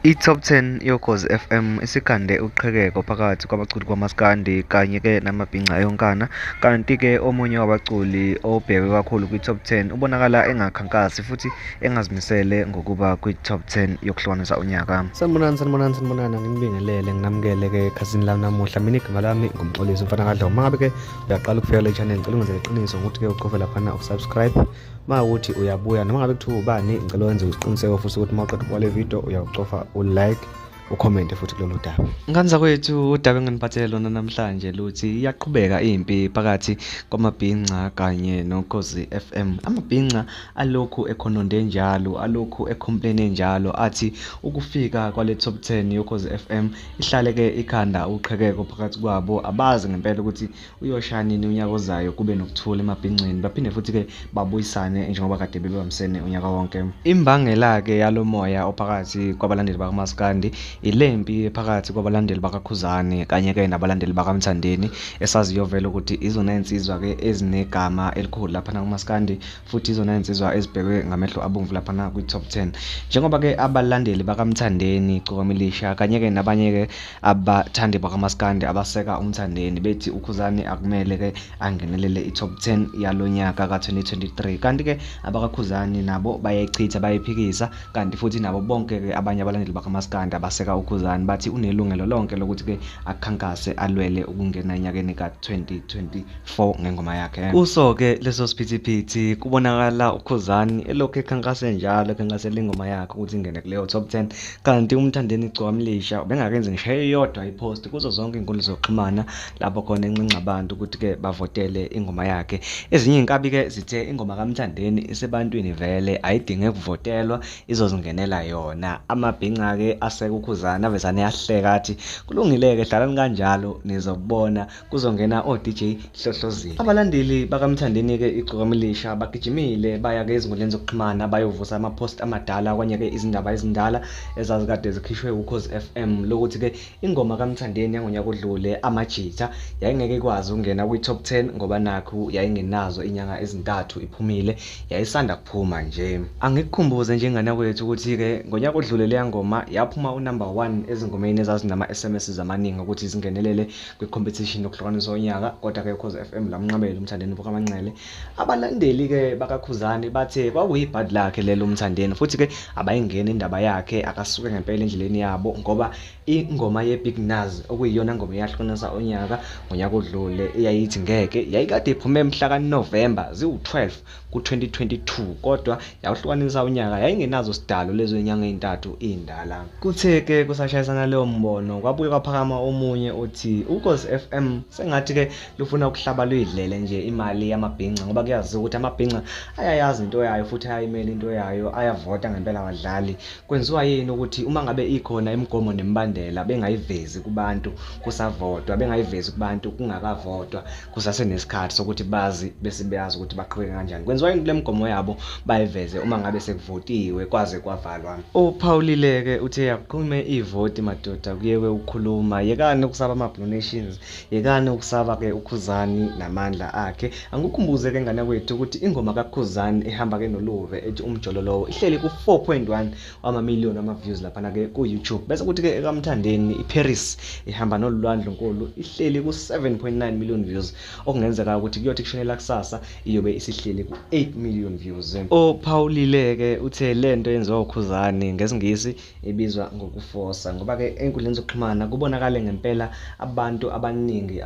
I-Top 10 uKhozi FM isikande uqhekeko phakathi kwabaculi kwamaskandi kanye-ke namabhinca yonkana, kanti-ke omunye wabaculi obhekwe kakhulu kwi-Top 10 ubonakala engakhankasi futhi engazimisele ngokuba kwi-Top 10 yokuhlukanisa unyaka. Sanibonani, nginibingelele, nginamukele-ke ekhasini lami namuhla. Mina igama lami ngumxolisi umfana kaDlomo. Uma ngabe-ke uyaqala ukufika le channel, ngicela ungenze iqiniso ngokuthi-ke uqofe laphana ukusubscribe. Uma ukuthi uyabuya noma ngabe kuthiwa ubani, ngicela wenze isiqiniseko futhi ukuthi uma uqeda ukubuka le video uyawucofa u-like, ucommente futhi kulolu daba. Ngani zakwethu, udaba enginiphathele lona namhlanje luthi iyaqhubeka impi phakathi kwamabhinca kanye noKhozi FM. Amabhinca alokhu ekhononde njalo, alokhu ecomplaine njalo, athi ukufika kwale top 10 yoKhozi FM ihlaleke ikhanda uqhekeko phakathi kwabo. Abazi ngempela ukuthi uyoshaya unyaka ozayo kube nokuthula emabhinceni, baphinde futhi-ke babuyisane njengoba kade bebambisene unyaka wonke. Imbangela-ke yalomoya ophakathi kwabalandeli bakaMaskandi ilempi phakathi kwabalandeli bakaKhuzani kanye-ke nabalandeli bakaMthandeni, esaziyo vele ukuthi izona insizwa-ke ezinegama elikhulu laphana kuMaskandi, futhi izona insizwa ezibhekwe ngamehlo abomvu laphana kwi-top 10. Njengoba-ke abalandeli bakaMthandeni Cokamlisha kanye-ke nabanye-ke abathandi bakaMaskandi abaseka uMthandeni bethi uKhuzani akumele-ke angenelele i-top 10 yalonyaka ka-2023, kanti-ke abakaKhuzani nabo bayayichitha, bayiphikisa, kanti futhi nabo bonke-ke abanye abalandeli bakaMaskandi abaseka uKhuzani bathi unelungelo lonke lokuthi-ke akhankase alwele ukungena enyakeni ka-2024 ngengoma yakhe. Kuso-ke leso siphithiphithi kubonakala uKhuzani elokhu ekhankase njalo, ekhankasela ingoma yakhe ukuthi ingene kuleyo top 10, kanti uMthandeni Cokamlisha bengakenzi ngisho eyodwa ipost kuzo zonke inkundla zokuxhumana lapho khona encinca abantu ukuthi-ke bavotele ingoma yakhe. Ezinye inkabi-ke zithe ingoma kaMthandeni isebantwini vele ayidinge ukuvotelwa, izozingenela yona. Amabhinca-ke aseka uKhuzani avezane yahleka athi kulungile-ke, hlalani kanjalo nizobona kuzongena o-DJ Hlohlozile. Abalandeli bakaMthandeni-ke iCokamlisha bagijimile baya-ke ezinkundleni zokuxhumana bayovusa amapost amadala kanye-ke izindaba ezindala ezazikade zikhishwe uKhozi FM lokuthi-ke ingoma kaMthandeni yangonyaka odlule Amajitha yayingeke ikwazi ukungena kwi-top 10 ngoba nakhu yayingenazo inyanga ezintathu iphumile, yayisanda kuphuma nje. Angikukhumbuze njengana kwethu ukuthi-ke ngonyaka odlule leya ngoma yaphuma unumber 1 ezingomeni ezazinama SMS amaningi ukuthi zingenelele kwi-competition yokuhlukanisa unyaka, kodwa-ke uKhozi FM lamnqabela uMthandeni Bokamanqele. Abalandeli-ke bakaKhuzani bathe kwakuyibhadi lakhe lelo uMthandeni, futhi-ke abayingeni indaba yakhe, akasuke ngempela endleleni yabo ngoba ingoma ye-Big Naz okuyiyona ngoma eyahlukanisa unyaka ngonyaka odlule eyayithi ngeke yayikade iphume mhla kaNovemba ziwu-12 ku-2022, kodwa yawuhlukanisa unyaka yayingenazo sidalo lezo inyanga ezintathu indala. Kuthe-ke kusashayisana leyo mbono kwabuye kwaphakama omunye uthi uKhozi FM sengathi-ke lufuna ukuhlaba luyidlele nje imali yamabhinca ngoba kuyaziwa ukuthi amabhinca ayayazi into yayo futhi ayayimela into yayo, ayavota ngempela abadlali. Kwenziwa yini ukuthi uma ngabe ikhona imigomo nemibandela bengayivezi kubantu kusavotwa, bengayivezi kubantu kungakavotwa kusasenesikhathi sokuthi bazi bese beyazi ukuthi baqhubeke kanjani? Kwenziwa yini le migomo yabo bayiveze uma ngabe sekuvotiwe kwaze kwavalwa? uPhawulile-ke uthe yaqhume ivoti madoda, kuyeke ukukhuluma, yekani ukusaba ama-donations, yekani ukusaba-ke uKhuzani namandla akhe. Angikukhumbuze-ke ngana kwethu ukuthi ingoma kaKhuzani ehamba-ke noluve ethi umjololowo ihleli ku-4.1 wamamiliyoni ama-views laphana-ke ku-YouTube, bese kuthi-ke ekaMthandeni iParis ihamba nolwandle nkulu ihleli ku-7.9 million views, okungenzeka ukuthi kuyothi kushonela kusasa iyobe isihleli ku-8 million views. uPhawulile-ke uthe lento yenziwa uKhuzani ngesingisi ibizwa ngokufosa ngoba-ke enkundleni zokuxhumana kubonakale ngempela abantu abaningi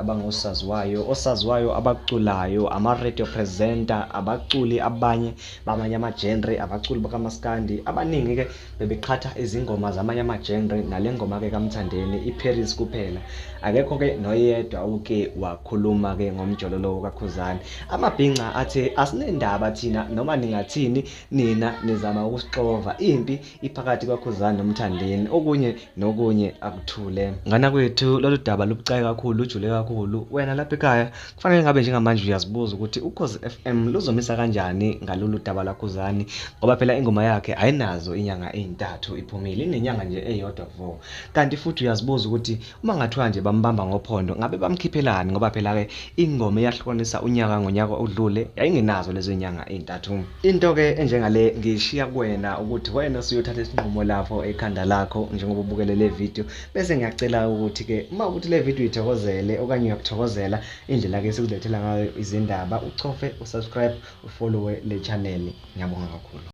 osaziwayo abaculayo, ama-radio presenter, abaculi abanye bamanye ama-genre, abaculi bakaMaskandi abaningi-ke bebeqhatha izingoma zamanye ama-genre nale ngoma-ke kaMthandeni iParis kuphela. Akekho-ke noyedwa uke wakhuluma-ke ngomjololo kaKhuzani. Amabhinca athe asinendaba thina noma ningathini, nina nizama ukusixova, impi iphakathi kwaKhuzani noMthandeni, okunye nokunye akuthule. Ngana kwethu lolu daba lubucayi kakhulu, lujule kakhulu. Wena lapha ekhaya kufanele ngabe njengamanje uyazibuza ukuthi uKhozi FM luzomisa kanjani ngalolu daba laKhuzani ngoba phela ingoma yakhe ayinazo inyanga ezintathu iphumile, inenyanga nje eyodwa vo. Kanti futhi uyazibuza ukuthi uma ngathiwa nje bambamba ngophondo ngabe bamkhiphelani ngoba phela-ke ingoma eyahlukanisa unyaka ngonyaka odlule yayingenazo lezo inyanga ezintathu. Into-ke enjengale ngishiya kuwena ukuthi wena usuyothatha isinqumo lapho ekhanda lakho njengoba ubukele le video, bese ngiyacela ukuthi ke uma ukuthi le video uyithokozele okanye uyakuthokozela indlela ke sikulethela ngayo izindaba, uchofe, usubscribe, ufollowe le channel. Ngiyabonga kakhulu.